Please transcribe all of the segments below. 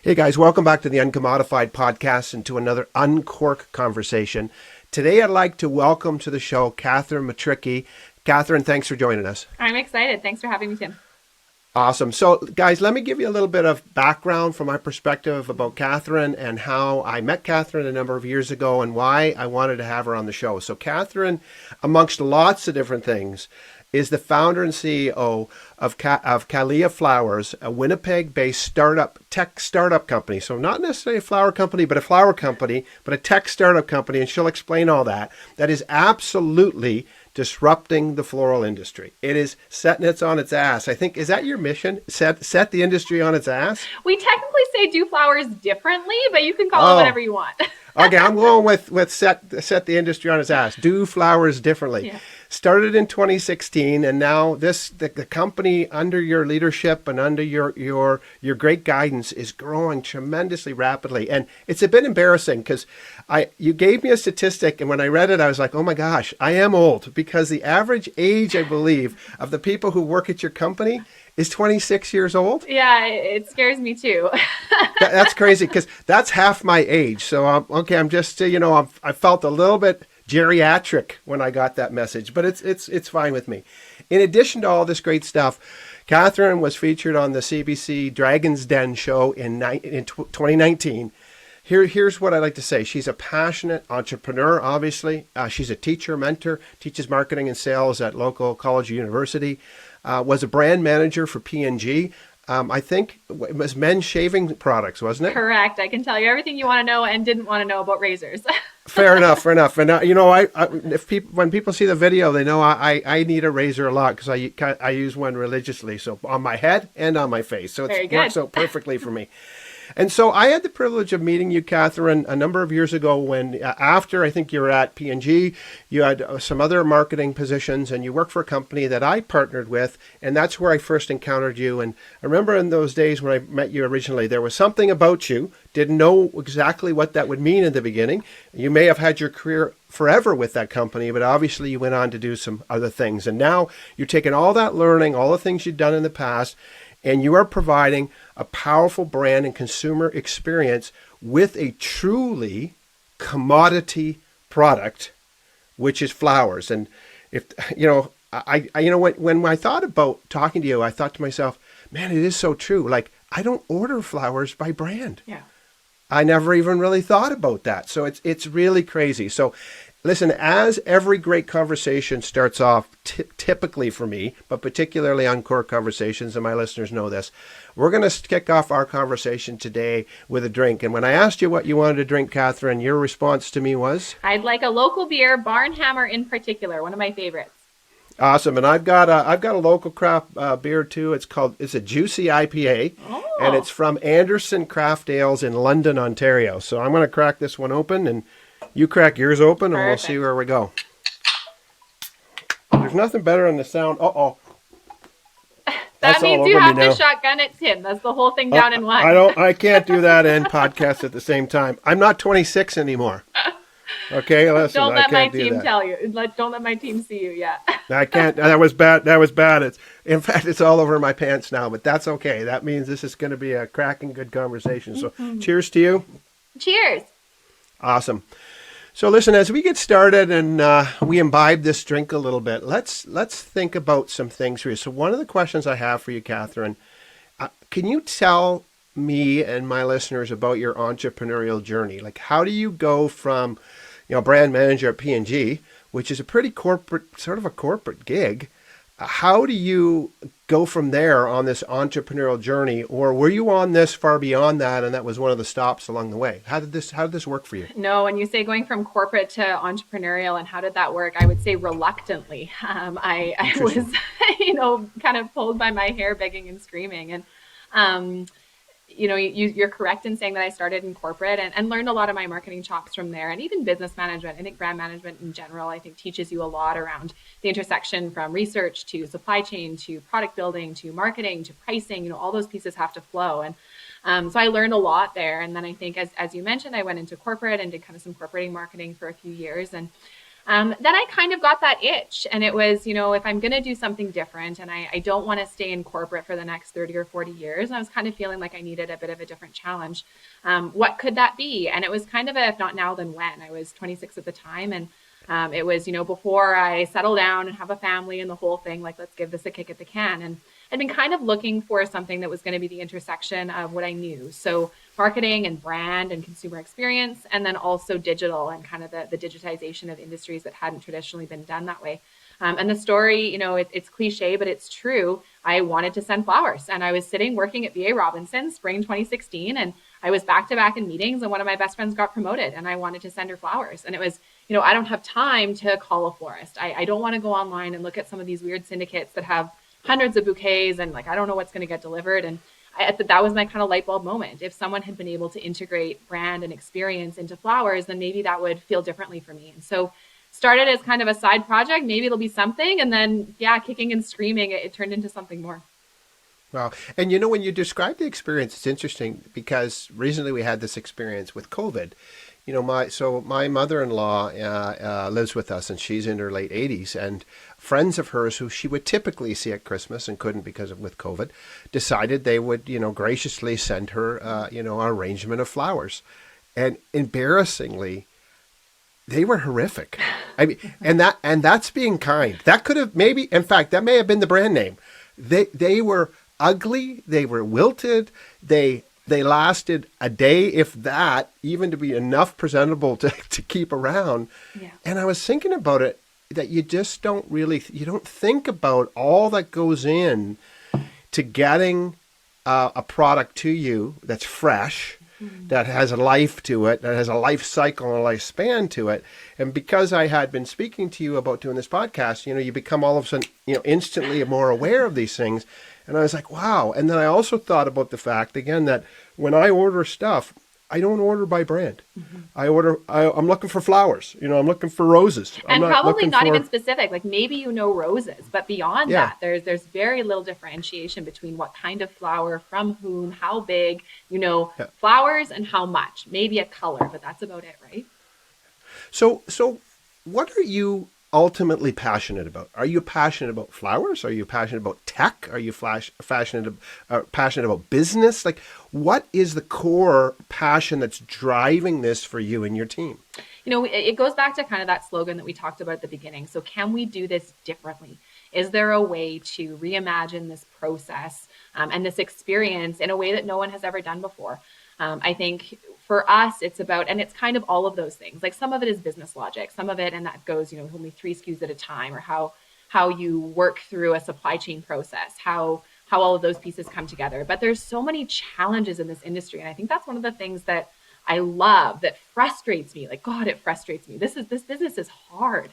Hey guys, welcome back to the Uncommodified podcast and to another UNCORK conversation. Today I'd like to welcome to the show Catherine Metrycki. Catherine, thanks for joining us. I'm excited. Thanks for having me, Tim. Awesome. So guys, let me give you a little bit of background from my perspective about Catherine and how I met Catherine a number of years ago and why I wanted to have her on the show. So Catherine, amongst lots of different things, is the founder and CEO of Callia Flowers, a Winnipeg-based tech startup company. So not necessarily a flower company, but a flower company, but a tech startup company. And she'll explain all that. That is absolutely disrupting the floral industry. It is setting it on its ass. I think, is that your mission? Set the industry on its ass? We technically say do flowers differently, but you can call it whatever you want. Okay, I'm going with set the industry on its ass. Do flowers differently. Yeah. Started in 2016, and now the company under your leadership and under your great guidance is growing tremendously rapidly. And it's a bit embarrassing because you gave me a statistic, and when I read it, I was like, oh my gosh, I am old, because the average age, I believe, of the people who work at your company is 26 years old. Yeah, it scares me too. That's crazy because that's half my age. So I'm just I felt a little bit geriatric when I got that message, but it's fine with me. In addition to all this great stuff, Catherine was featured on the CBC Dragon's Den show in 2019. Here's what I like to say. She's a passionate entrepreneur, obviously. She's a teacher, mentor, teaches marketing and sales at local college or university, was a brand manager for P&G. I think it was men's shaving products, wasn't it? Correct. I can tell you everything you want to know and didn't want to know about razors. Fair enough. And when people see the video, they know I need a razor a lot because I use one religiously. So on my head and on my face. So it works out perfectly for me. And so I had the privilege of meeting you, Catherine, a number of years ago when, after I think you were at P&G, you had some other marketing positions and you worked for a company that I partnered with, and that's where I first encountered you. And I remember in those days when I met you originally, there was something about you, didn't know exactly what that would mean in the beginning. You may have had your career forever with that company, but obviously you went on to do some other things. And now you're taking all that learning, all the things you've done in the past, and you are providing a powerful brand and consumer experience with a truly commodity product, which is flowers. And if when I thought about talking to you, I thought to myself, man, it is so true. Like, I don't order flowers by brand. Yeah. I never even really thought about that. So it's really crazy. So listen, as every great conversation starts off, typically for me, but particularly on core conversations, and my listeners know this, we're going to kick off our conversation today with a drink. And when I asked you what you wanted to drink, Catherine, your response to me was? I'd like a local beer, Barnhammer in particular, one of my favorites. Awesome. And I've got a local craft beer too. It's a juicy IPA, and it's from Anderson Craft Ales in London, Ontario. So I'm going to crack this one open, and you crack yours open, and we'll see where we go. There's nothing better than the sound. That means you have to shotgun it, Tim. That's the whole thing down in one. I can't do that and podcast at the same time. I'm not 26 anymore. Okay, listen. Don't let my team tell you. Don't let my team see you yet. I can't. That was bad. In fact, it's all over my pants now, but that's okay. That means this is going to be a cracking good conversation. So cheers to you. Cheers. Awesome. So listen, as we get started and we imbibe this drink a little bit, let's think about some things here. So one of the questions I have for you, Catherine, can you tell me and my listeners about your entrepreneurial journey? Like, how do you go from, brand manager at P&G, which is a pretty corporate gig? How do you go from there on this entrepreneurial journey, or were you on this far beyond that and that was one of the stops along the way? How did this work for you? No, when you say going from corporate to entrepreneurial and how did that work, I would say reluctantly. I was, kind of pulled by my hair, begging and screaming. And, you're correct in saying that I started in corporate and learned a lot of my marketing chops from there, and even business management. I think brand management in general, I think, teaches you a lot around the intersection from research to supply chain to product building to marketing to pricing. All those pieces have to flow. And so I learned a lot there. And then I think, as you mentioned, I went into corporate and did kind of some corporate marketing for a few years. And then I kind of got that itch. And it was, if I'm going to do something different and I don't want to stay in corporate for the next 30 or 40 years, I was kind of feeling like I needed a bit of a different challenge. What could that be? And it was kind of if not now, then when. I was 26 at the time. And it was, before I settle down and have a family and the whole thing, like, let's give this a kick at the can. And I'd been kind of looking for something that was going to be the intersection of what I knew. So marketing and brand and consumer experience, and then also digital and kind of the digitization of industries that hadn't traditionally been done that way. And the story, it's cliche, but it's true. I wanted to send flowers, and I was sitting working at B.A. Robinson spring 2016, and I was back to back in meetings, and one of my best friends got promoted, and I wanted to send her flowers. And it was, I don't have time to call a florist. I don't want to go online and look at some of these weird syndicates that have hundreds of bouquets, and like, I don't know what's going to get delivered. And that was my kind of light bulb moment. If someone had been able to integrate brand and experience into flowers, then maybe that would feel differently for me. And so started as kind of a side project, maybe it'll be something. And then, kicking and screaming, it turned into something more. Wow. And when you describe the experience, it's interesting because recently we had this experience with COVID. My mother-in-law lives with us, and she's in her late 80s, and friends of hers who she would typically see at Christmas and couldn't with COVID, decided they would, graciously send her, an arrangement of flowers. And embarrassingly, they were horrific. I mean, and that's being kind. That could have in fact, that may have been the brand name. They were ugly. They were wilted. They lasted a day, if that, even to be enough presentable to keep around. Yeah. And I was thinking about it, that you just don't think about all that goes in to getting a product to you that's fresh, that has a life to it, that has a life cycle and a lifespan to it. And because I had been speaking to you about doing this podcast, you become all of a sudden, instantly more aware of these things. And I was like, wow. And then I also thought about the fact, again, that when I order stuff, I don't order by brand. Mm-hmm. I'm looking for flowers. I'm looking for roses. And probably not even specific. Like maybe roses, but beyond that, there's very little differentiation between what kind of flower, from whom, how big, flowers and how much. Maybe a color, but that's about it, right? So what are you ultimately passionate about? Are you passionate about flowers? Are you passionate about tech? Are you passionate about business? Like, what is the core passion that's driving this for you and your team? It goes back to kind of that slogan that we talked about at the beginning. So can we do this differently? Is there a way to reimagine this process and this experience in a way that no one has ever done before? I think for us, it's about, and it's kind of all of those things. Like some of it is business logic, some of it, and that goes, only 3 SKUs at a time, or how you work through a supply chain process, how all of those pieces come together. But there's so many challenges in this industry. And I think that's one of the things that I love, that frustrates me. Like, God, it frustrates me. This business is hard.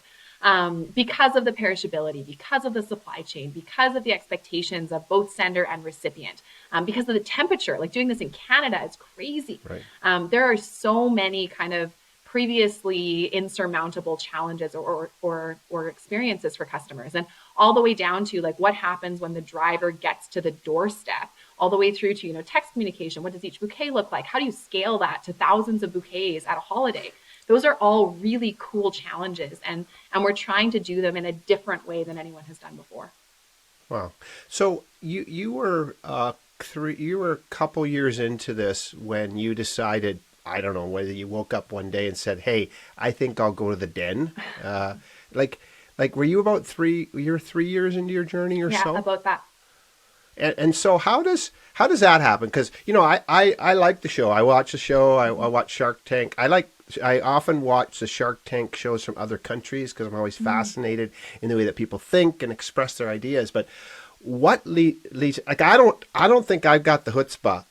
Because of the perishability, because of the supply chain, because of the expectations of both sender and recipient, because of the temperature. Like doing this in Canada is crazy. Right. There are so many kind of previously insurmountable challenges or experiences for customers, and all the way down to like what happens when the driver gets to the doorstep, all the way through to text communication. What does each bouquet look like? How do you scale that to thousands of bouquets at a holiday? Those are all really cool challenges, and we're trying to do them in a different way than anyone has done before. Wow. So you were you were a couple years into this when you decided, I don't know whether you woke up one day and said, "Hey, I think I'll go to the den." Like were you about 3 years into your journey or so? Yeah, about that. And so how does that happen? Because I like the show. I watch the show. I watch Shark Tank. I often watch the Shark Tank shows from other countries because I'm always fascinated in the way that people think and express their ideas. But what leads? Like I don't think I've got the chutzpah.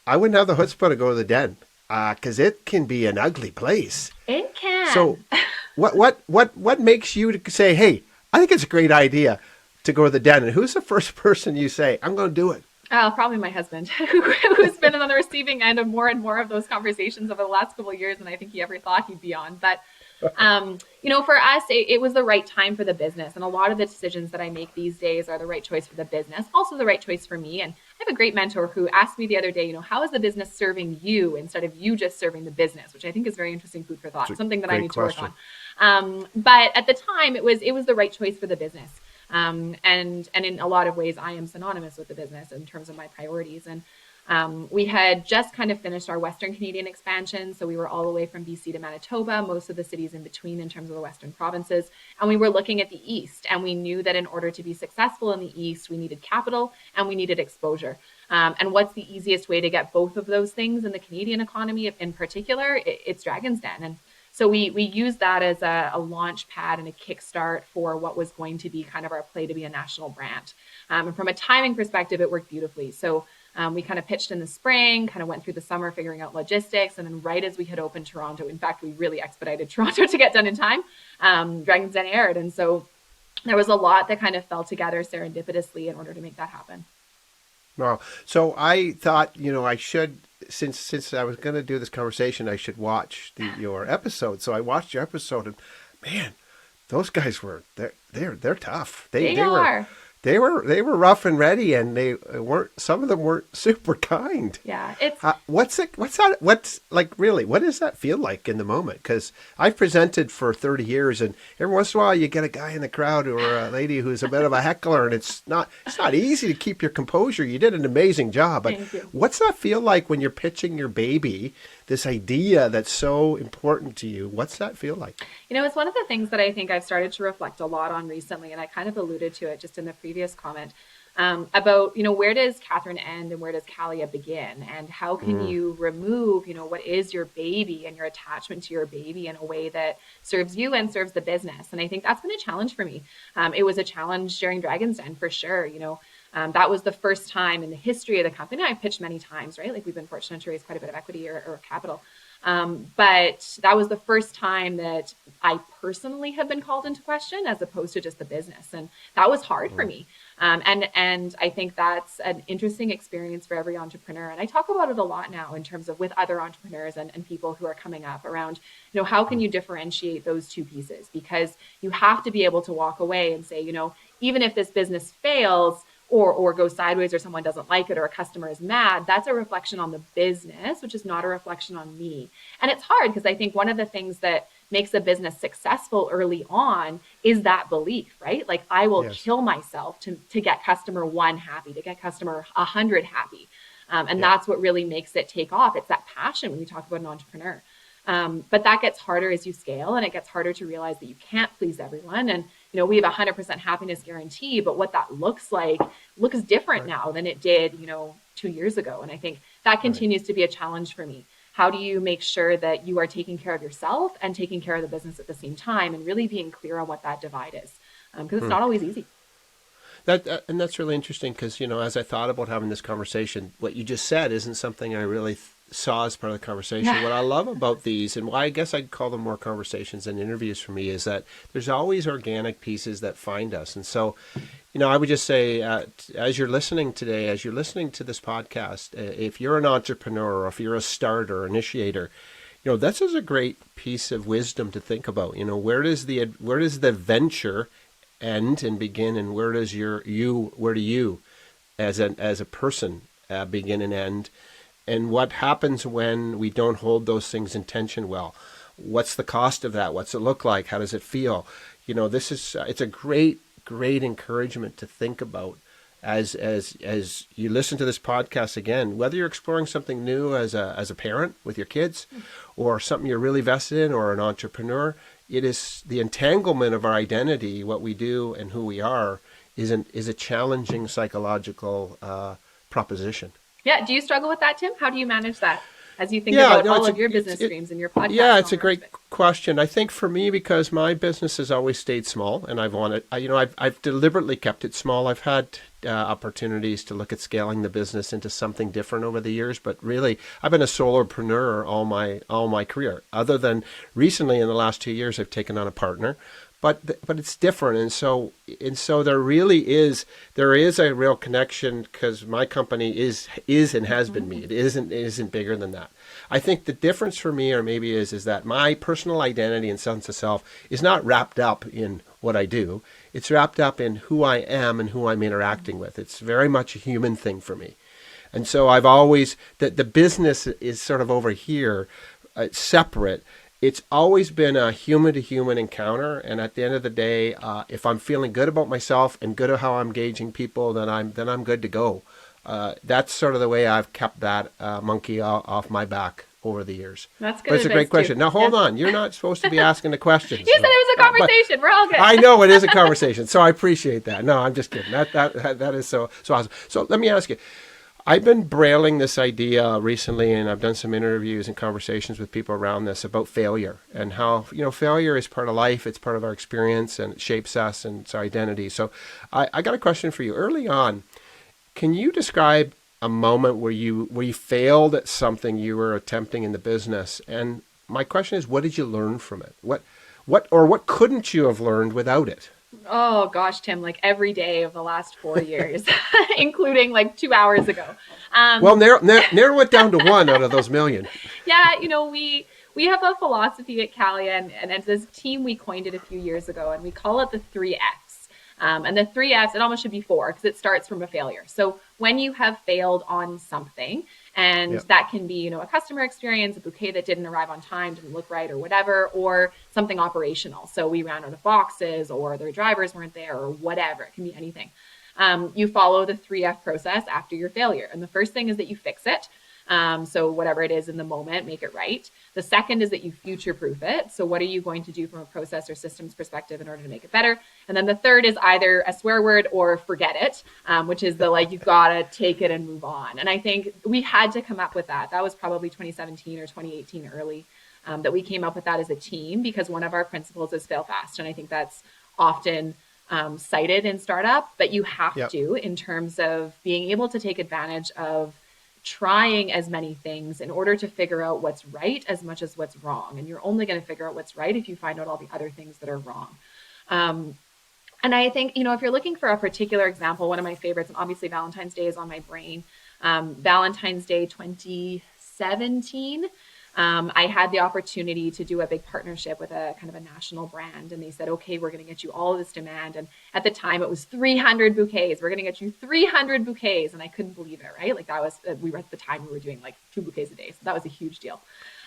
I wouldn't have the chutzpah to go to the den because it can be an ugly place. It can. So what makes you to say, hey, I think it's a great idea to go to the den? And who's the first person you say, I'm going to do it? Oh, probably my husband, who's been on the receiving end of more and more of those conversations over the last couple of years than I think he ever thought he'd be on. But For us, it was the right time for the business. And a lot of the decisions that I make these days are the right choice for the business, also the right choice for me. And I have a great mentor who asked me the other day, how is the business serving you instead of you just serving the business, which I think is very interesting food for thought, something that I need to work on. But at the time, it was the right choice for the business. And in a lot of ways, I am synonymous with the business in terms of my priorities. And we had just kind of finished our Western Canadian expansion. So we were all the way from BC to Manitoba, most of the cities in between in terms of the Western provinces. And we were looking at the East. And we knew that in order to be successful in the East, we needed capital and we needed exposure. And what's the easiest way to get both of those things in the Canadian economy in particular? It's Dragon's Den. And so we used that as a launch pad and a kickstart for what was going to be kind of our play to be a national brand. And from a timing perspective, it worked beautifully. So we kind of pitched in the spring, kind of went through the summer figuring out logistics. And then right as we had opened Toronto, in fact, we really expedited Toronto to get done in time, Dragon's Den aired. And so there was a lot that kind of fell together serendipitously in order to make that happen. Wow. So I thought, I should, since I was going to do this conversation, I should watch your episode. So I watched your episode and man, those guys they're tough. They are. They were rough and ready, and some of them weren't super kind. Yeah, it's what does that feel like in the moment? Because I've presented for 30 years, and every once in a while you get a guy in the crowd or a lady who's a bit of a heckler, and it's not easy to keep your composure. You did an amazing job, but what's that feel like when you're pitching your baby, this idea that's so important to you? What's that feel like? It's one of the things that I think I've started to reflect a lot on recently, and I kind of alluded to it just in the previous comment about, where does Catherine end and where does Callia begin? And how can you remove, what is your baby and your attachment to your baby in a way that serves you and serves the business? And I think that's been a challenge for me. It was a challenge during Dragon's Den for sure. That was the first time in the history of the company. I've pitched many times, right? Like we've been fortunate to raise quite a bit of equity or capital. But that was the first time that I personally have been called into question as opposed to just the business. And that was hard for me. And I think that's an interesting experience for every entrepreneur. And I talk about it a lot now in terms of with other entrepreneurs and people who are coming up around, how can you differentiate those two pieces? Because you have to be able to walk away and say, even if this business fails, or goes sideways, or someone doesn't like it, or a customer is mad, that's a reflection on the business, which is not a reflection on me. And it's hard because I think one of the things that makes a business successful early on is that belief, right? Like I will kill myself to get customer 1 happy, to get customer 100 happy. And that's what really makes it take off. It's that passion when you talk about an entrepreneur. But that gets harder as you scale, and it gets harder to realize that you can't please everyone. And, we have 100% happiness guarantee, but what that looks different now than it did, 2 years ago. And I think that continues to be a challenge for me. How do you make sure that you are taking care of yourself and taking care of the business at the same time, and really being clear on what that divide is? Because it's not always easy. And that's really interesting because, as I thought about having this conversation, what you just said isn't something I really saw as part of the conversation. What I love about these, and why I guess I'd call them more conversations than interviews for me, is that there's always organic pieces that find us. And so, I would just say, as you're listening today, as you're listening to this podcast, if you're an entrepreneur or if you're a starter, initiator, this is a great piece of wisdom to think about. Where does the venture end and begin, and where do you as a person begin and end? And what happens when we don't hold those things in tension well? What's the cost of that? What's it look like? How does it feel? It's a great encouragement to think about as you listen to this podcast again, whether you're exploring something new as a parent with your kids, or something you're really vested in, or an entrepreneur. It is the entanglement of our identity, what we do and who we are, is a challenging psychological proposition. Yeah. Do you struggle with that, Tim? How do you manage that as you think about all of your business streams and your podcast? Yeah, it's a great question. I think for me, because my business has always stayed small, and I've deliberately kept it small. I've had opportunities to look at scaling the business into something different over the years, but really, I've been a solopreneur all my career. Other than recently, in the last 2 years, I've taken on a partner. but it's different, and so there is a real connection, because my company is and has been me. It isn't bigger than that. I think the difference for me, or maybe is that my personal identity and sense of self is not wrapped up in what I do. It's wrapped up in who I am and who I'm interacting with. It's very much a human thing for me. And so I've always, the business is sort of over here, separate. It's always been a human-to-human encounter, and at the end of the day, if I'm feeling good about myself and good at how I'm engaging people, then I'm good to go. That's sort of the way I've kept that monkey off my back over the years. That's good. But it's a great question. Now, hold on. You're not supposed to be asking the questions. You said it was a conversation. We're all good. I know it is a conversation, so I appreciate that. No, I'm just kidding. That is so awesome. So let me ask you. I've been brailing this idea recently, and I've done some interviews and conversations with people around this about failure, and how, failure is part of life. It's part of our experience, and it shapes us and it's our identity. So I got a question for you. Early on, can you describe a moment where you failed at something you were attempting in the business? And my question is, what did you learn from it? What couldn't you have learned without it? Oh gosh, Tim, like every day of the last 4 years, including like 2 hours ago. Well, narrow it down to one out of those million. Yeah, we have a philosophy at Callia, and as a team, we coined it a few years ago, and we call it the 3Fs. And the 3Fs, it almost should be 4, because it starts from a failure. So when you have failed on something, and that can be, a customer experience, a bouquet that didn't arrive on time, didn't look right or whatever, or something operational. So we ran out of boxes, or their drivers weren't there, or whatever. It can be anything. You follow the 3F process after your failure. And the first thing is that you fix it. So whatever it is in the moment, make it right. The second is that you future-proof it. So what are you going to do from a process or systems perspective in order to make it better? And then the third is either a swear word or forget it, which is you've got to take it and move on. And I think we had to come up with that. That was probably 2017 or 2018 early, that we came up with that as a team, because one of our principles is fail fast. And I think that's often cited in startup, but you have to, in terms of being able to take advantage of trying as many things in order to figure out what's right as much as what's wrong. And you're only going to figure out what's right if you find out all the other things that are wrong. And I think, if you're looking for a particular example, one of my favorites, and obviously Valentine's Day is on my brain, Valentine's Day 2017, I had the opportunity to do a big partnership with a kind of a national brand. And they said, okay, we're going to get you all of this demand. And at the time it was 300 bouquets. We're going to get you 300 bouquets. And I couldn't believe it, right? Like that was, we were at the time we were doing like 2 bouquets a day. So that was a huge deal.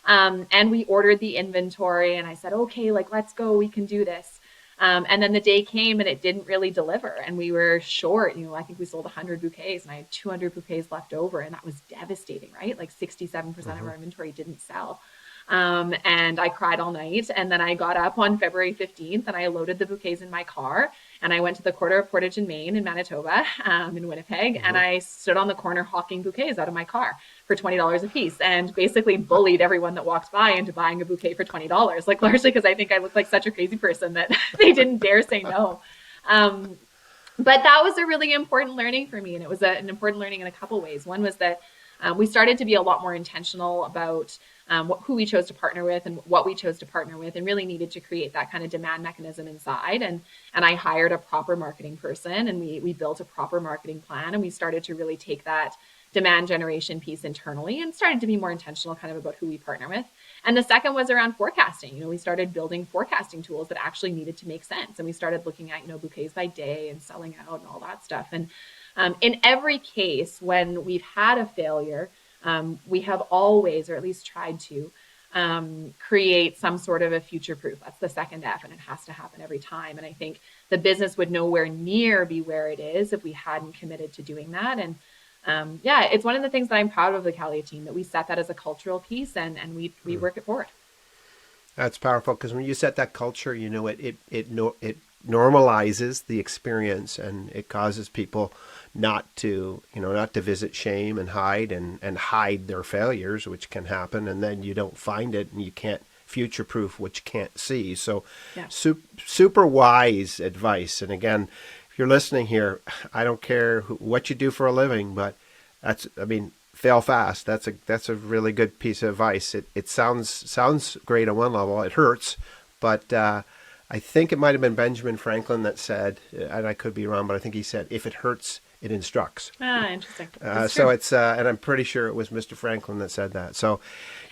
And we ordered the inventory, and I said, okay, let's go, we can do this. And then the day came and it didn't really deliver, and we were short. I think we sold 100 bouquets, and I had 200 bouquets left over, and that was devastating, right? 67% of our inventory didn't sell. And I cried all night. And then I got up on February 15th and I loaded the bouquets in my car, and I went to the quarter of Portage in Maine in Manitoba, in Winnipeg, and I stood on the corner hawking bouquets out of my car for $20 a piece, and basically bullied everyone that walked by into buying a bouquet for $20, largely because I think I looked like such a crazy person that they didn't dare say no. But that was a really important learning for me. And it was an important learning in a couple ways. One was that we started to be a lot more intentional about who we chose to partner with and what we chose to partner with, and really needed to create that kind of demand mechanism inside. And I hired a proper marketing person, and we built a proper marketing plan, and we started to really take that demand generation piece internally and started to be more intentional kind of about who we partner with. And the second was around forecasting. We started building forecasting tools that actually needed to make sense. And we started looking at, bouquets by day and selling out and all that stuff. And in every case, when we've had a failure, we have always, or at least tried to, create some sort of a future proof. That's the second F, and it has to happen every time. And I think the business would nowhere near be where it is if we hadn't committed to doing that. And it's one of the things that I'm proud of the Callia team, that we set that as a cultural piece, and we work it forward. That's powerful, because when you set that culture, it normalizes the experience, and it causes people not to visit shame and hide their failures, which can happen, and then you don't find it, and you can't future-proof what you can't see. So super wise advice. And again, you're listening here, I don't care what you do for a living, but fail fast. That's a really good piece of advice. It sounds great on one level. It hurts, but I think it might have been Benjamin Franklin that said, and I could be wrong, but I think he said, if it hurts, it instructs. Interesting. So it's, and I'm pretty sure it was Mr. Franklin that said that. So,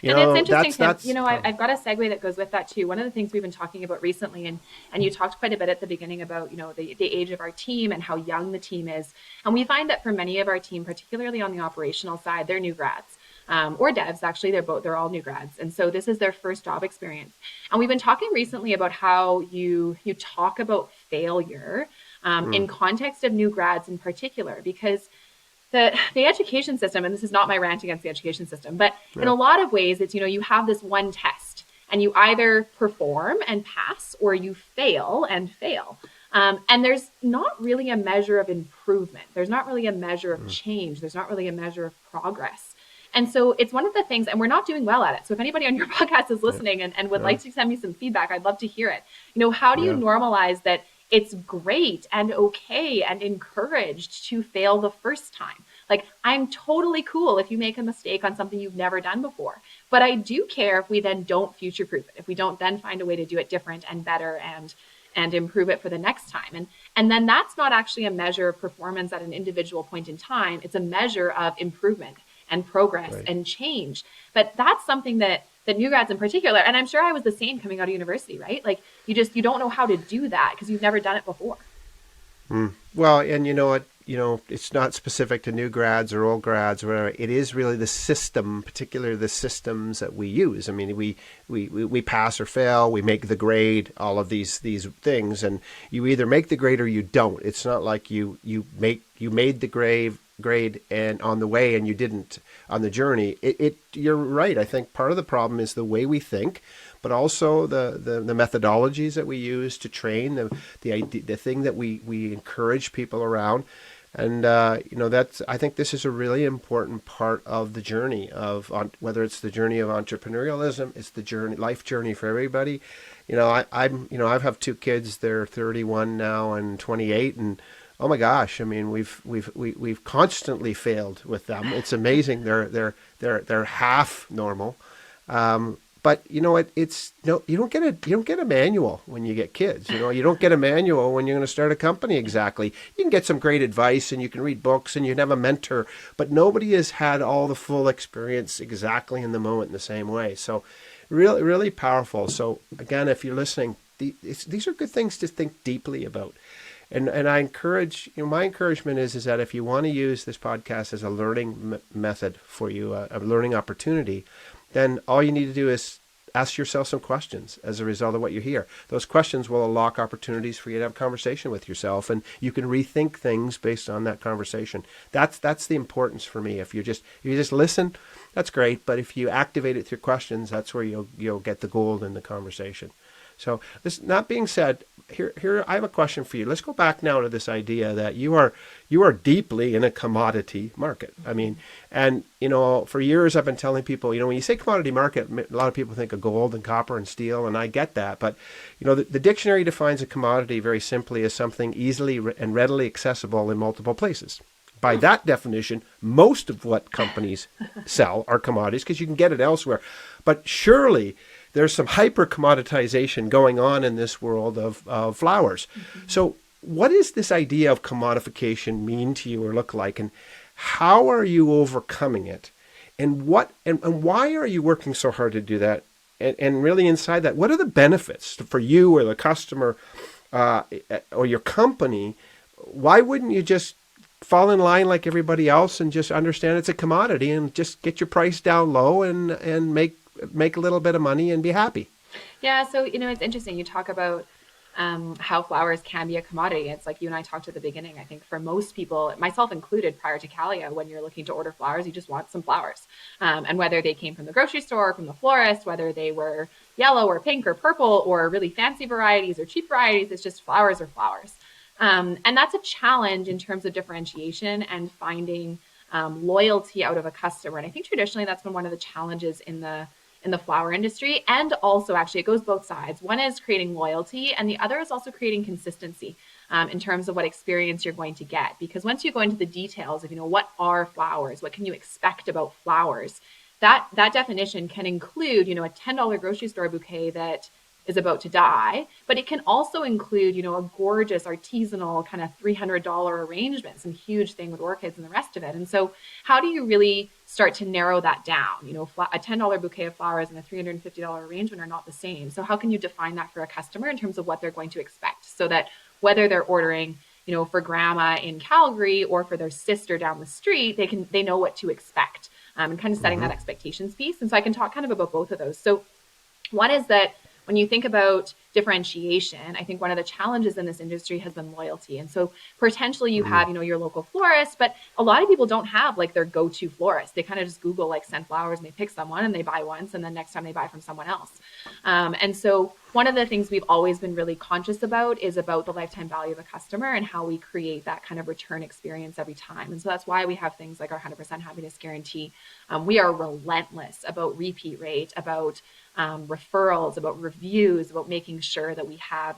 and it's interesting, Tim, you know, I've got a segue that goes with that too. One of the things we've been talking about recently, and you talked quite a bit at the beginning about, you know, the age of our team and how young the team is. And we find that for many of our team, particularly on the operational side, they're new grads. Or devs, actually, they're all new grads. And so this is their first job experience. And we've been talking recently about how you talk about failure in context of new grads in particular, because the education system, and this is not my rant against the education system, but in a lot of ways, it's, you know, you have this one test and you either perform and pass or you fail and fail. And there's not really a measure of improvement. There's not really a measure of change. There's not really a measure of progress. And so it's one of the things, and we're not doing well at it. So if anybody on your podcast is listening and would like to send me some feedback, I'd love to hear it. You know, how do you normalize that it's great and okay and encouraged to fail the first time? Like, I'm totally cool if you make a mistake on something you've never done before. But I do care if we then don't future-proof it, if we don't then find a way to do it different and better and improve it for the next time. And then that's not actually a measure of performance at an individual point in time. It's a measure of improvement and progress and change. But that's something that new grads in particular, and I'm sure I was the same coming out of university, right? Like, you don't know how to do that because you've never done it before. Well, and you know what, it's not specific to new grads or old grads or whatever. It is really the system, particularly the systems that we use. I mean, we pass or fail, we make the grade, all of these things, and you either make the grade or you don't. It's not like you made the grade and on the way and you didn't on the journey. You're right. I think part of the problem is the way we think, but also the methodologies that we use to train, the thing that we encourage people around. And, I think this is a really important part of the journey of, whether it's the journey of entrepreneurialism, it's the life journey for everybody. I have two kids, they're 31 now and 28, and oh my gosh, I mean, we've constantly failed with them. It's amazing. They're half normal. But you know what? You don't get a manual when you get kids. You don't get a manual when you're going to start a company exactly. You can get some great advice and you can read books and you can have a mentor, but nobody has had all the full experience exactly in the moment in the same way. So really, really powerful. So again, if you're listening, these are good things to think deeply about. And I encourage, my encouragement is that if you want to use this podcast as a learning method for you, a learning opportunity, then all you need to do is ask yourself some questions as a result of what you hear. Those questions will unlock opportunities for you to have a conversation with yourself, and you can rethink things based on that conversation. That's the importance for me. If you just listen, that's great, but if you activate it through questions, that's where you'll get the gold in the conversation. So this not being said, here I have a question for you. Let's go back now to this idea that you are deeply in a commodity market. I mean, and for years I've been telling people, when you say commodity market, a lot of people think of gold and copper and steel, and I get that. But the dictionary defines a commodity very simply as something easily and readily accessible in multiple places. By that definition, most of what companies sell are commodities because you can get it elsewhere. But surely there's some hyper-commoditization going on in this world of flowers. Mm-hmm. So what does this idea of commodification mean to you or look like? And how are you overcoming it? And why are you working so hard to do that? And really inside that, what are the benefits for you or the customer or your company? Why wouldn't you just fall in line like everybody else and just understand it's a commodity and just get your price down low and make a little bit of money and be happy? Yeah, so it's interesting. You talk about how flowers can be a commodity. It's like you and I talked at the beginning. I think for most people, myself included, prior to Callia, when you're looking to order flowers, you just want some flowers. And whether they came from the grocery store, or from the florist, whether they were yellow or pink or purple or really fancy varieties or cheap varieties, it's just flowers are flowers. And that's a challenge in terms of differentiation and finding loyalty out of a customer. And I think traditionally that's been one of the challenges in the flower industry. And also, actually, it goes both sides. One is creating loyalty, and the other is also creating consistency in terms of what experience you're going to get. Because once you go into the details of, what are flowers, what can you expect about flowers, that definition can include, a $10 grocery store bouquet that is about to die, but it can also include, a gorgeous artisanal kind of $300 arrangement, some huge thing with orchids and the rest of it. And so how do you really start to narrow that down? A $10 bouquet of flowers and a $350 arrangement are not the same. So how can you define that for a customer in terms of what they're going to expect, so that whether they're ordering, for grandma in Calgary or for their sister down the street, they know what to expect, and kind of setting that expectations piece. And so I can talk kind of about both of those. So one is that when you think about differentiation, I think one of the challenges in this industry has been loyalty. And so potentially you have, your local florist, but a lot of people don't have like their go-to florist. They kind of just Google like scent flowers and they pick someone and they buy once, and then next time they buy from someone else. And so one of the things we've always been really conscious about is about the lifetime value of a customer and how we create that kind of return experience every time. And so that's why we have things like our 100% happiness guarantee. We are relentless about repeat rate, about referrals, about reviews, about making sure that we have,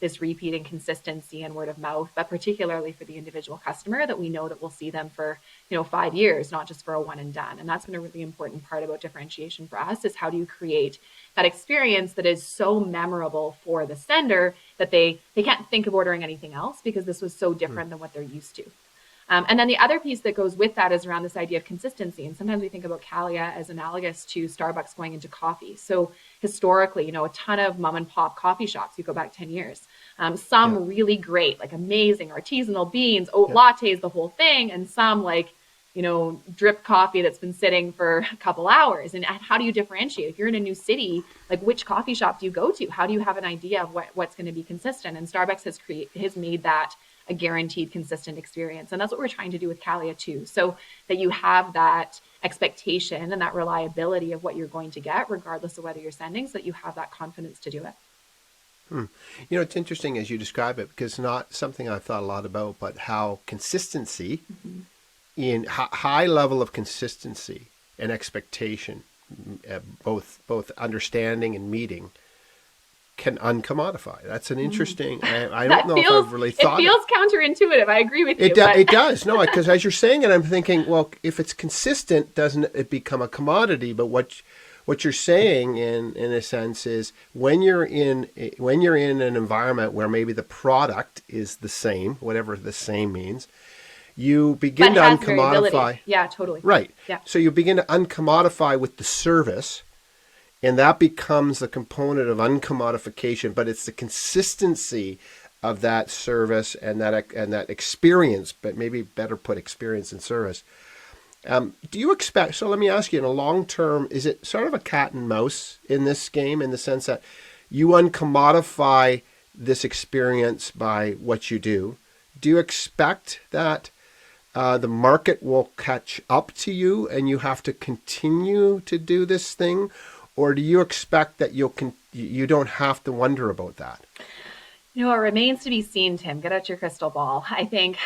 this repeat and consistency and word of mouth, but particularly for the individual customer, that we know that we'll see them for, 5 years, not just for a one and done. And that's been a really important part about differentiation for us, is how do you create that experience that is so memorable for the sender that they can't think of ordering anything else because this was so different than what they're used to. And then the other piece that goes with that is around this idea of consistency. And sometimes we think about Callia as analogous to Starbucks going into coffee. So historically, a ton of mom and pop coffee shops, you go back 10 years, some really great, like amazing artisanal beans, oat lattes, the whole thing. And some like, drip coffee that's been sitting for a couple hours. And how do you differentiate? If you're in a new city, like which coffee shop do you go to? How do you have an idea of what's going to be consistent? And Starbucks has made that a guaranteed consistent experience. And that's what we're trying to do with Callia too. So that you have that expectation and that reliability of what you're going to get, regardless of whether you're sending, so that you have that confidence to do it. It's interesting as you describe it, because not something I've thought a lot about, but how consistency in high level of consistency and expectation, both understanding and meeting, can uncommodify. That's an interesting, I don't know if I've really thought it. feels counterintuitive. I agree with you. It does. No, because as you're saying it, I'm thinking, well, if it's consistent, doesn't it become a commodity? But what you're saying in a sense is when you're in an environment where maybe the product is the same, whatever the same means, you begin to uncommodify. Yeah, totally. Right. Yeah. So you begin to uncommodify with the service. And that becomes a component of uncommodification, but it's the consistency of that service and that experience, but maybe better put experience and service. Do you expect, so let me ask you, in a long term, is it sort of a cat and mouse in this game, in the sense that you uncommodify this experience by what you do? Do you expect that the market will catch up to you and you have to continue to do this thing? Or do you expect that you don't have to wonder about that? It remains to be seen, Tim. Get out your crystal ball. I think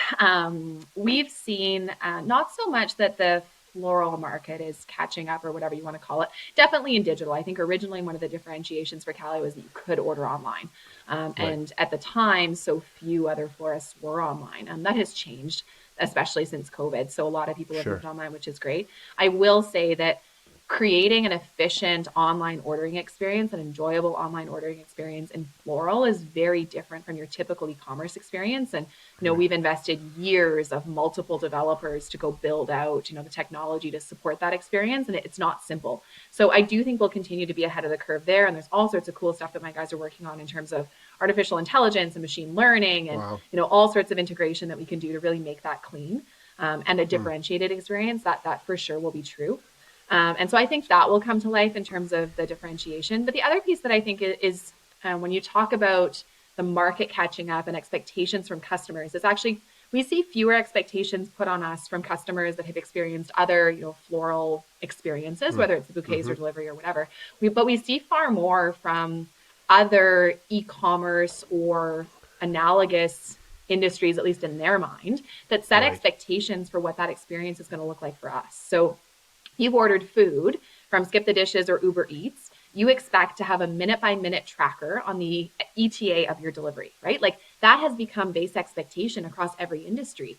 we've seen not so much that the floral market is catching up, or whatever you want to call it. Definitely in digital. I think originally one of the differentiations for Callia was that you could order online. And at the time, so few other florists were online. That has changed, especially since COVID. So a lot of people have moved online, which is great. I will say that creating an efficient online ordering experience, an enjoyable online ordering experience in floral is very different from your typical e-commerce experience. And, we've invested years of multiple developers to go build out, the technology to support that experience. And it's not simple. So I do think we'll continue to be ahead of the curve there. And there's all sorts of cool stuff that my guys are working on in terms of artificial intelligence and machine learning and, all sorts of integration that we can do to really make that clean and a differentiated experience. That for sure will be true. And so I think that will come to life in terms of the differentiation. But the other piece that I think is when you talk about the market catching up and expectations from customers, it's actually, we see fewer expectations put on us from customers that have experienced other, floral experiences, whether it's bouquets or delivery or whatever. But we see far more from other e-commerce or analogous industries, at least in their mind, that set expectations for what that experience is going to look like for us. So you've ordered food from Skip the Dishes or Uber Eats, you expect to have a minute-by-minute tracker on the ETA of your delivery, right? Like that has become base expectation across every industry,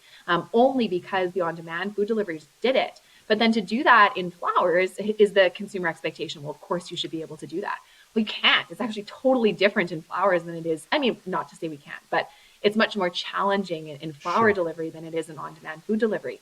only because the on-demand food deliveries did it. But then to do that in flowers is the consumer expectation. Well, of course you should be able to do that. We can't. It's actually totally different in flowers than it is. I mean, not to say we can't, but it's much more challenging in flower delivery than it is in on-demand food delivery.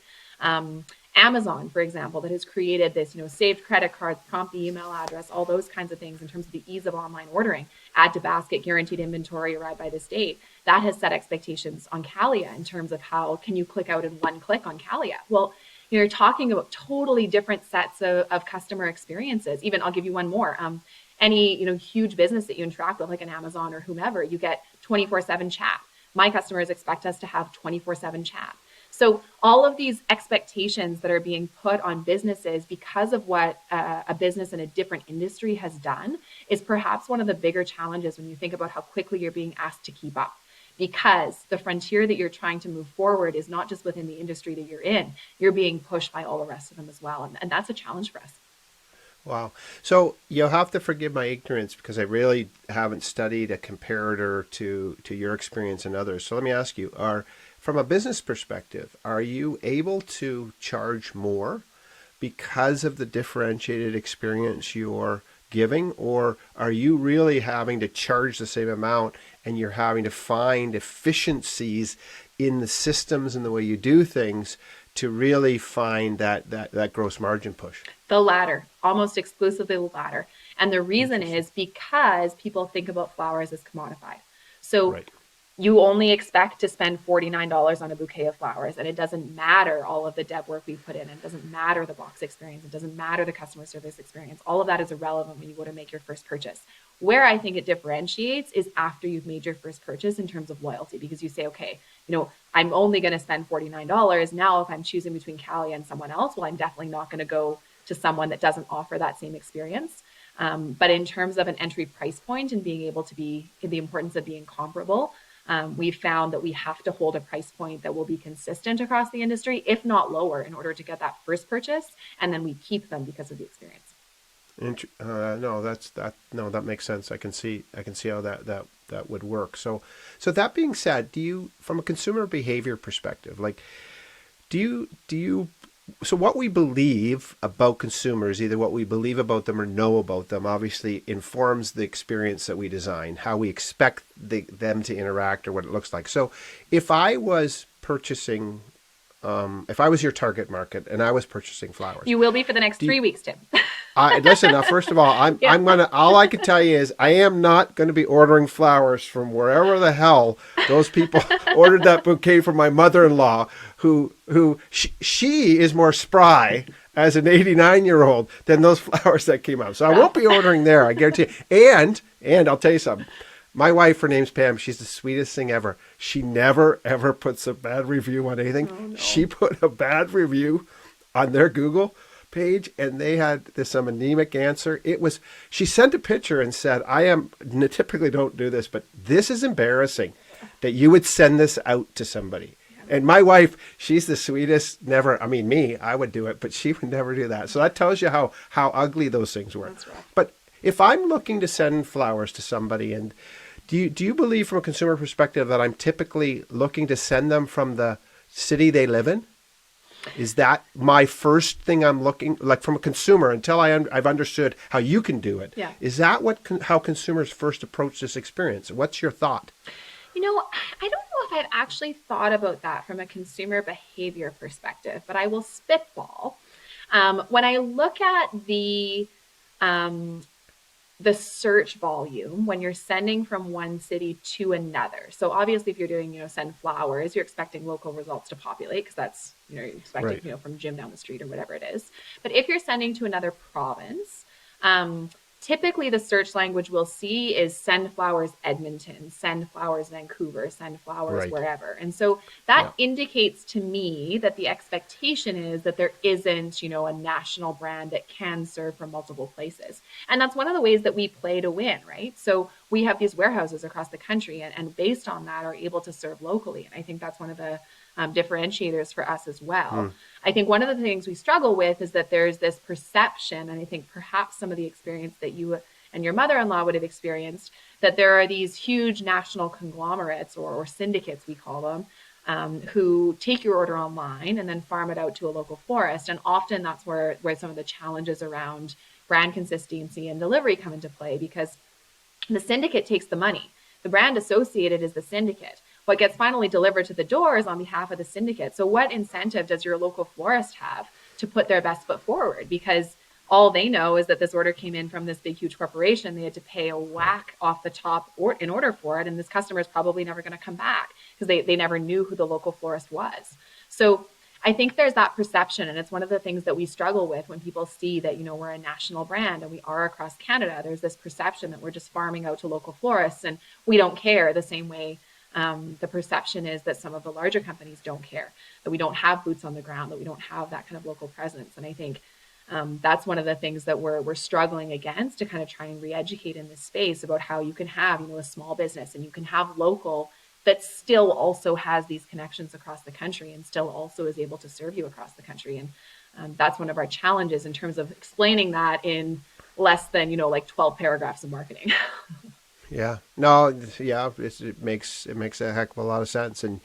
Amazon, for example, that has created this, saved credit cards, prompt email address, all those kinds of things in terms of the ease of online ordering, add to basket, guaranteed inventory, arrive by this date. That has set expectations on Callia in terms of how can you click out in one click on Callia. Well, you're talking about totally different sets of customer experiences. Even I'll give you one more. Any huge business that you interact with, like an Amazon or whomever, you get 24/7 chat. My customers expect us to have 24/7 chat. So all of these expectations that are being put on businesses because of what a business in a different industry has done is perhaps one of the bigger challenges when you think about how quickly you're being asked to keep up. Because the frontier that you're trying to move forward is not just within the industry that you're in, you're being pushed by all the rest of them as well. And that's a challenge for us. Wow. So you'll have to forgive my ignorance because I really haven't studied a comparator to your experience and others. So let me ask you, from a business perspective, are you able to charge more because of the differentiated experience you're giving, or are you really having to charge the same amount and you're having to find efficiencies in the systems and the way you do things to really find that gross margin push? The latter, almost exclusively the latter. And the reason is because people think about flowers as commodified. So you only expect to spend $49 on a bouquet of flowers, and it doesn't matter all of the dev work we put in. It doesn't matter the box experience. It doesn't matter the customer service experience. All of that is irrelevant when you go to make your first purchase. Where I think it differentiates is after you've made your first purchase in terms of loyalty, because you say, okay, I'm only going to spend $49. Now, if I'm choosing between Callia and someone else, well, I'm definitely not going to go to someone that doesn't offer that same experience. But in terms of an entry price point and being able to be the importance of being comparable, we've found that we have to hold a price point that will be consistent across the industry, if not lower, in order to get that first purchase, and then we keep them because of the experience. That makes sense. I can see how that would work. So that being said, do you, from a consumer behavior perspective, so what we believe about consumers, either what we believe about them or know about them, obviously informs the experience that we design, how we expect them to interact or what it looks like. So if I was purchasing, if I was your target market and I was purchasing flowers. You will be for the next 3 weeks, Tim. Listen, now, first of all, all I can tell you is I am not going to be ordering flowers from wherever the hell those people ordered that bouquet from my mother-in-law, who she is more spry as an 89-year-old than those flowers that came out. So I won't be ordering there, I guarantee you. And I'll tell you something. My wife, her name's Pam. She's the sweetest thing ever. She never, ever puts a bad review on anything. Oh, no. She put a bad review on their Google page, and they had some anemic answer. She sent a picture and said, typically don't do this, but this is embarrassing that you would send this out to somebody. And my wife, she's the sweetest, I would do it, but she would never do that. So that tells you how ugly those things were. That's right. But if I'm looking to send flowers to somebody, and do you believe from a consumer perspective that I'm typically looking to send them from the city they live in? Is that my first thing I'm looking, like from a consumer, until I've understood how you can do it? Yeah. Is that how consumers first approach this experience? What's your thought? I don't know if I've actually thought about that from a consumer behavior perspective, but I will spitball. When I look at the search volume when you're sending from one city to another. So obviously if you're doing, send flowers, you're expecting local results to populate because that's, you're expecting, from Jim down the street or whatever it is. But if you're sending to another province, typically the search language we'll see is send flowers Edmonton, send flowers Vancouver, send flowers wherever. And so that indicates to me that the expectation is that there isn't, a national brand that can serve from multiple places. And that's one of the ways that we play to win, right? So we have these warehouses across the country and based on that are able to serve locally. And I think that's one of the differentiators for us as well. I think one of the things we struggle with is that there's this perception, and I think perhaps some of the experience that you and your mother-in-law would have experienced, that there are these huge national conglomerates or syndicates, we call them, who take your order online and then farm it out to a local florist. And often that's where some of the challenges around brand consistency and delivery come into play, because the syndicate takes the money. The brand associated is the syndicate. What gets finally delivered to the door is on behalf of the syndicate. So what incentive does your local florist have to put their best foot forward? Because all they know is that this order came in from this big, huge corporation. They had to pay a whack off the top in order for it. And this customer is probably never going to come back because they never knew who the local florist was. So I think there's that perception, and it's one of the things that we struggle with when people see that, we're a national brand and we are across Canada. There's this perception that we're just farming out to local florists and we don't care, the same way the perception is that some of the larger companies don't care, that we don't have boots on the ground, that we don't have that kind of local presence. And I think that's one of the things that we're struggling against, to kind of try and re-educate in this space about how you can have, a small business and you can have local that still also has these connections across the country and still also is able to serve you across the country. And that's one of our challenges in terms of explaining that in less than, 12 paragraphs of marketing. Yeah, no, yeah, it makes a heck of a lot of sense. And,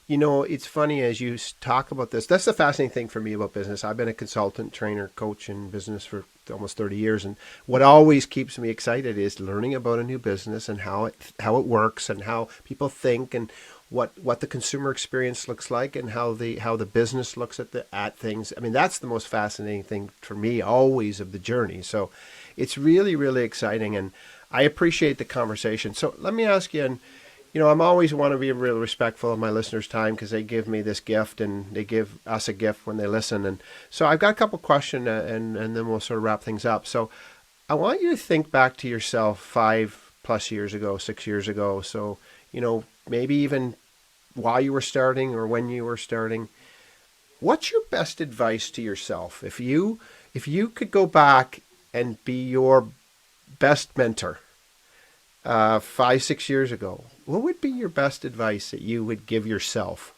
it's funny as you talk about this. That's the fascinating thing for me about business. I've been a consultant, trainer, coach in business for almost 30 years. And what always keeps me excited is learning about a new business and how it works and how people think and what the consumer experience looks like and how the business looks at things. I mean, that's the most fascinating thing for me always of the journey. So it's really, really exciting. And I appreciate the conversation. So let me ask you, and I'm always want to be really respectful of my listeners' time because they give me this gift and they give us a gift when they listen. And so I've got a couple questions and then we'll sort of wrap things up. So I want you to think back to yourself 5+ years ago, 6 years ago. So, maybe even while you were starting or when you were starting. What's your best advice to yourself? If you could go back and be your best mentor 5-6 years ago, what would be your best advice that you would give yourself?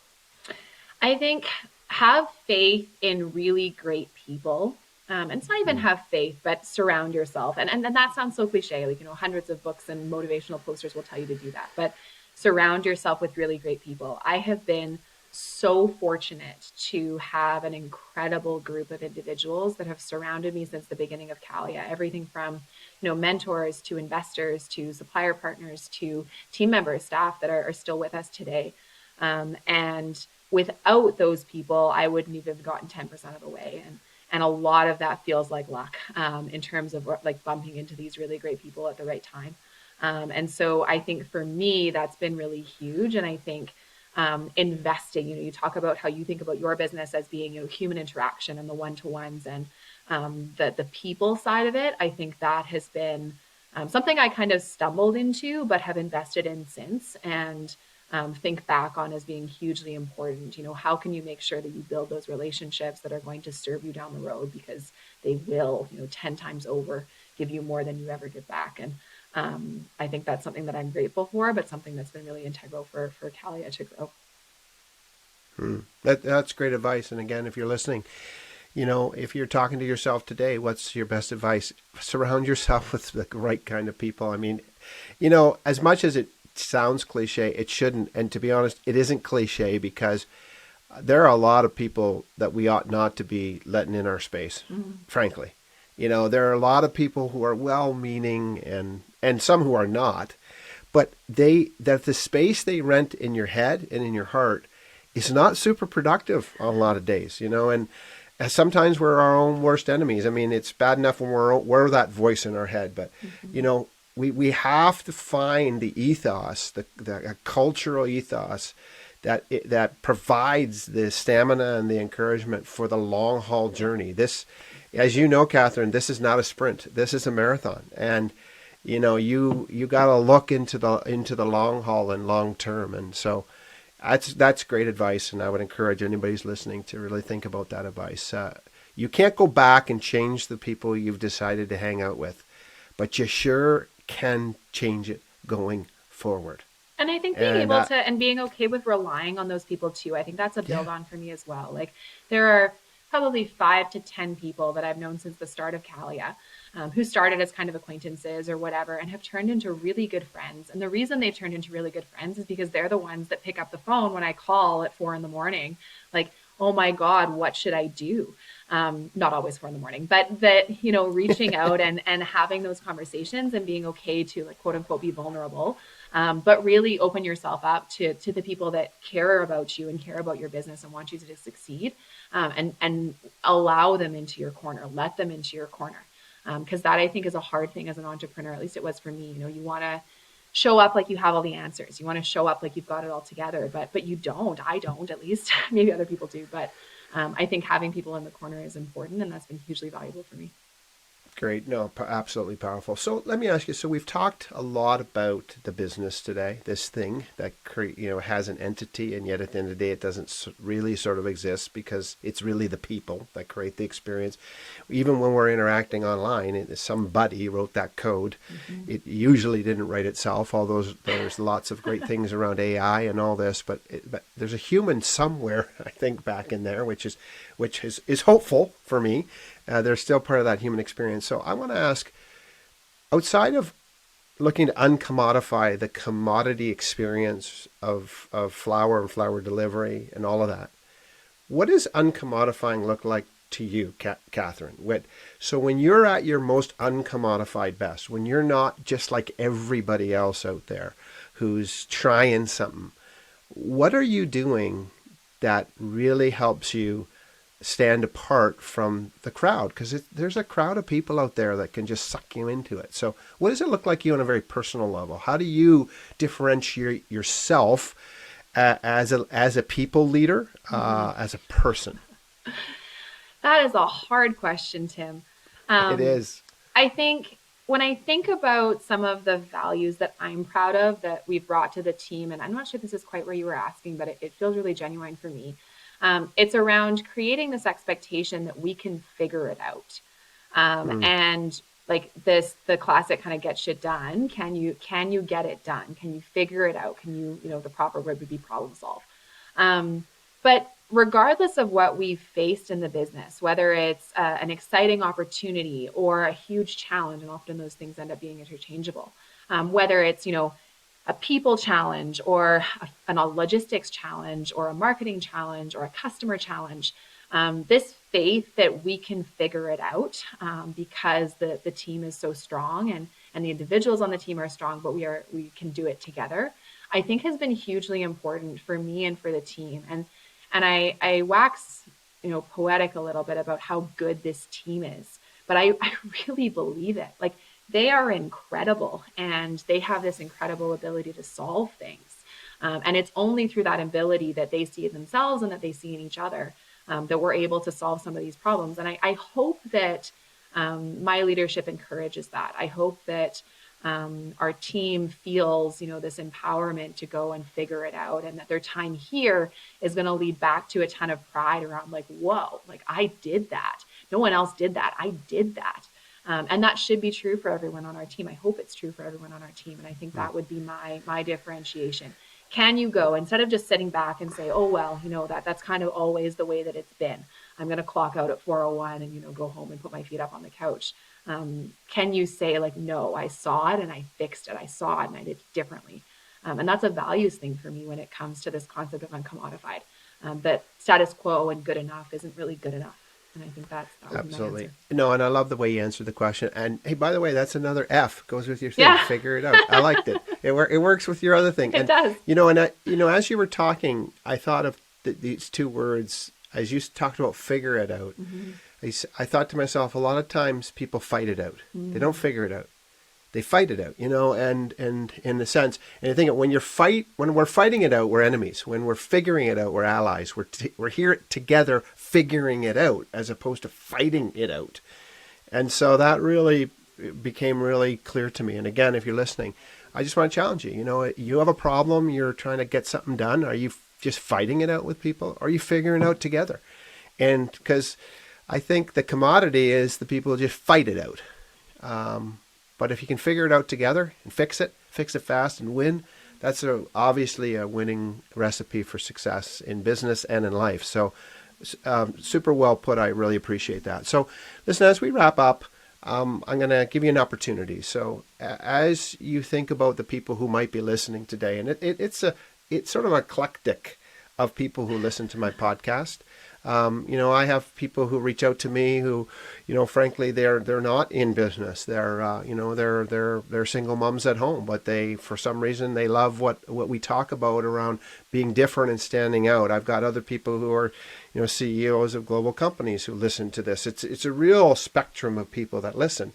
I think have faith in really great people. And it's not even have faith, but surround yourself. And that sounds so cliche, like, hundreds of books and motivational posters will tell you to do that. But surround yourself with really great people. I have been so fortunate to have an incredible group of individuals that have surrounded me since the beginning of Callia. Everything from, mentors to investors to supplier partners to team members, staff that are still with us today. And without those people, I wouldn't even have gotten 10% of the way. And a lot of that feels like luck in terms of like bumping into these really great people at the right time. And so I think for me, that's been really huge. And I think investing, you talk about how you think about your business as being, human interaction and the one-to-ones and the people side of it. I think that has been something I kind of stumbled into, but have invested in since and think back on as being hugely important. How can you make sure that you build those relationships that are going to serve you down the road, because they will, 10 times over give you more than you ever give back. And I think that's something that I'm grateful for, but something that's been really integral for Callia to grow. That's great advice. And again, if you're listening, if you're talking to yourself today, what's your best advice? Surround yourself with the right kind of people. I mean, as much as it sounds cliche, it shouldn't. And to be honest, it isn't cliche, because there are a lot of people that we ought not to be letting in our space, frankly. There are a lot of people who are well-meaning and some who are not, but that the space they rent in your head and in your heart is not super productive on a lot of days, and sometimes we're our own worst enemies. I mean, it's bad enough when we're that voice in our head, but we have to find the ethos, the cultural ethos that provides the stamina and the encouragement for the long haul journey. This, as you know, Catherine, this is not a sprint. This is a marathon, and you got to look into the long haul and long term. And so that's great advice, and I would encourage anybody who's listening to really think about that advice. You can't go back and change the people you've decided to hang out with, but you sure can change it going forward. And I think being able to, and being okay with relying on those people too, I think that's a build on for me as well. Like, there are probably 5 to 10 people that I've known since the start of Callia, who started as kind of acquaintances or whatever, and have turned into really good friends. And the reason they've turned into really good friends is because they're the ones that pick up the phone when I call at 4 a.m. Like, oh my God, what should I do? Not always 4 a.m, but that, reaching out and having those conversations and being okay to, like, quote unquote, be vulnerable, but really open yourself up to the people that care about you and care about your business and want you to succeed, and allow them into your corner, let them into your corner. Because that, I think, is a hard thing as an entrepreneur. At least it was for me. You want to show up like you have all the answers. You want to show up like you've got it all together, but you don't. I don't, at least. Maybe other people do, but I think having people in the corner is important, and that's been hugely valuable for me. Great. No, absolutely powerful. So let me ask you, so we've talked a lot about the business today, this thing that has an entity, and yet at the end of the day, it doesn't really sort of exist, because it's really the people that create the experience. Even when we're interacting online, somebody wrote that code. Mm-hmm. It usually didn't write itself, although there's lots of great things around AI and all this, but there's a human somewhere, I think, back in there, which is hopeful for me. They're still part of that human experience. So I want to ask, outside of looking to uncommodify the commodity experience of flower and flower delivery and all of that, what does uncommodifying look like to you, Catherine? So when you're at your most uncommodified best, when you're not just like everybody else out there who's trying something, what are you doing that really helps you stand apart from the crowd? Because there's a crowd of people out there that can just suck you into it. So what does it look like to you on a very personal level? How do you differentiate yourself as a people leader, as a person? That is a hard question, Tim. It is. I think when I think about some of the values that I'm proud of that we've brought to the team, and I'm not sure this is quite where you were asking, but it feels really genuine for me. It's around creating this expectation that we can figure it out. And like the classic kind of get shit done. Can you get it done? Can you figure it out? Can you, the proper word would be problem solve. But regardless of what we've faced in the business, whether it's an exciting opportunity or a huge challenge, and often those things end up being interchangeable, whether it's, a people challenge or a logistics challenge or a marketing challenge or a customer challenge, this faith that we can figure it out, because the team is so strong and the individuals on the team are strong, but we can do it together, I think has been hugely important for me and for the team. And I wax, poetic a little bit about how good this team is, but I really believe it. Like, they are incredible, and they have this incredible ability to solve things. And it's only through that ability that they see it themselves and that they see in each other, that we're able to solve some of these problems. And I hope that my leadership encourages that. I hope that our team feels, this empowerment to go and figure it out, and that their time here is going to lead back to a ton of pride around, like, whoa, like, I did that. No one else did that. I did that. And that should be true for everyone on our team. I hope it's true for everyone on our team. And I think that would be my differentiation. Can you go, instead of just sitting back and say, oh, well, that's kind of always the way that it's been. I'm going to clock out at 4:01 and, go home and put my feet up on the couch. Can you say, like, no, I saw it and I fixed it. I saw it and I did it differently. And that's a values thing for me when it comes to this concept of uncommodified. That status quo and good enough isn't really good enough. And I think that absolutely. No, and I love the way you answered the question. And hey, by the way, that's another F, goes with your thing. Yeah. Figure it out. I liked it. It works with your other thing. It does. As you were talking, I thought of these two words as you talked about figure it out. Mm-hmm. I thought to myself, a lot of times people fight it out. Mm-hmm. They don't figure it out. They fight it out, and in the sense, and I think when we're fighting it out, we're enemies. When we're figuring it out, we're allies. We're here together figuring it out as opposed to fighting it out. And so that really became really clear to me. And again, if you're listening, I just want to challenge you. You have a problem, you're trying to get something done. Are you just fighting it out with people? Or are you figuring it out together? And because I think the commodity is the people who just fight it out. But if you can figure it out together and fix it fast and win, that's obviously a winning recipe for success in business and in life. So super well put. I really appreciate that. So listen, as we wrap up, I'm going to give you an opportunity. So as you think about the people who might be listening today, and it's sort of eclectic of people who listen to my podcast. I have people who reach out to me who, frankly, they're not in business. They're single moms at home, but for some reason, they love what we talk about around being different and standing out. I've got other people who are, CEOs of global companies who listen to this. It's a real spectrum of people that listen.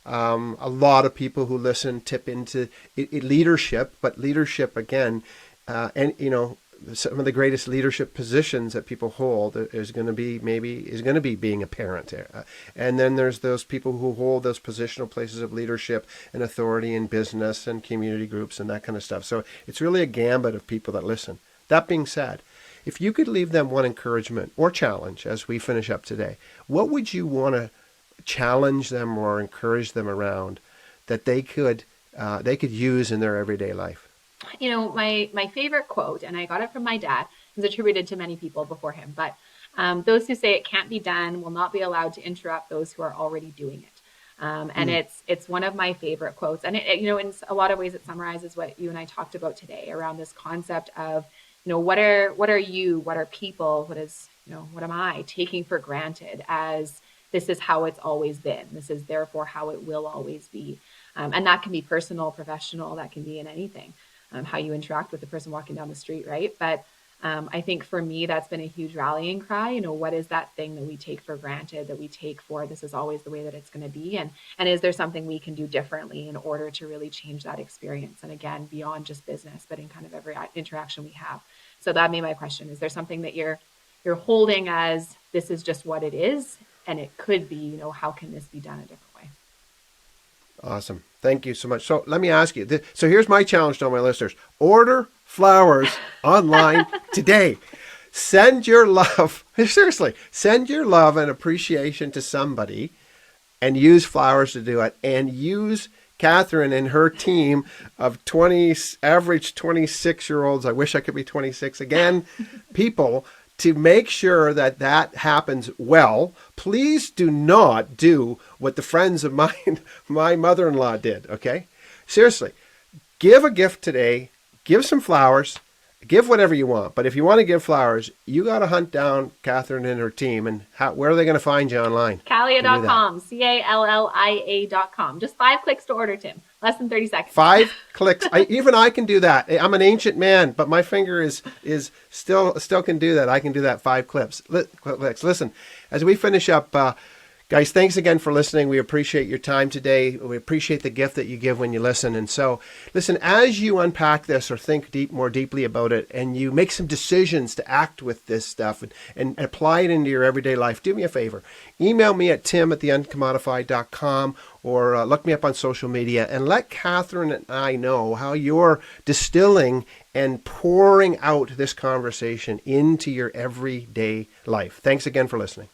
A lot of people who listen tip into leadership, but leadership again, some of the greatest leadership positions that people hold is going to be being a parent. And then there's those people who hold those positional places of leadership and authority in business and community groups and that kind of stuff. So it's really a gambit of people that listen. That being said, if you could leave them one encouragement or challenge as we finish up today, what would you want to challenge them or encourage them around that they could use in their everyday life? My favorite quote, and I got it from my dad, is attributed to many people before him, but those who say it can't be done will not be allowed to interrupt those who are already doing it. And it's one of my favorite quotes. And in a lot of ways, it summarizes what you and I talked about today around this concept of, what are you, what are people, what am I taking for granted as this is how it's always been. This is therefore how it will always be. And that can be personal, professional, that can be in anything. How you interact with the person walking down the street, right? But I think for me, that's been a huge rallying cry. What is that thing that we take for granted, that we take for this is always the way that it's going to be? And is there something we can do differently in order to really change that experience? And again, beyond just business, but in kind of every interaction we have. So that'd be my question. Is there something that you're holding as this is just what it is? And it could be, how can this be done a different way? Awesome. Thank you so much. So let me ask you. So here's my challenge to all my listeners. Order flowers online today. Send your love. Seriously, send your love and appreciation to somebody and use flowers to do it. And use Catherine and her team of average 26-year-olds. I wish I could be 26 again. People to make sure that happens well. Please do not do what the friends of mine, my mother-in-law did, okay? Seriously, give a gift today, give some flowers, give whatever you want. But if you want to give flowers, you got to hunt down Catherine and her team. And where are they going to find you online? Callia.com, Callia.com. Just 5 clicks to order, Tim. Less than 30 seconds. 5 clicks. I can do that. I'm an ancient man, but my finger is still can do that. I can do that. 5 clicks. Listen, as we finish up, guys, thanks again for listening. We appreciate your time today. We appreciate the gift that you give when you listen. And so, listen, as you unpack this or think more deeply about it, and you make some decisions to act with this stuff and apply it into your everyday life, do me a favor. Email me at tim@theuncommodify.com or look me up on social media and let Catherine and I know how you're distilling and pouring out this conversation into your everyday life. Thanks again for listening.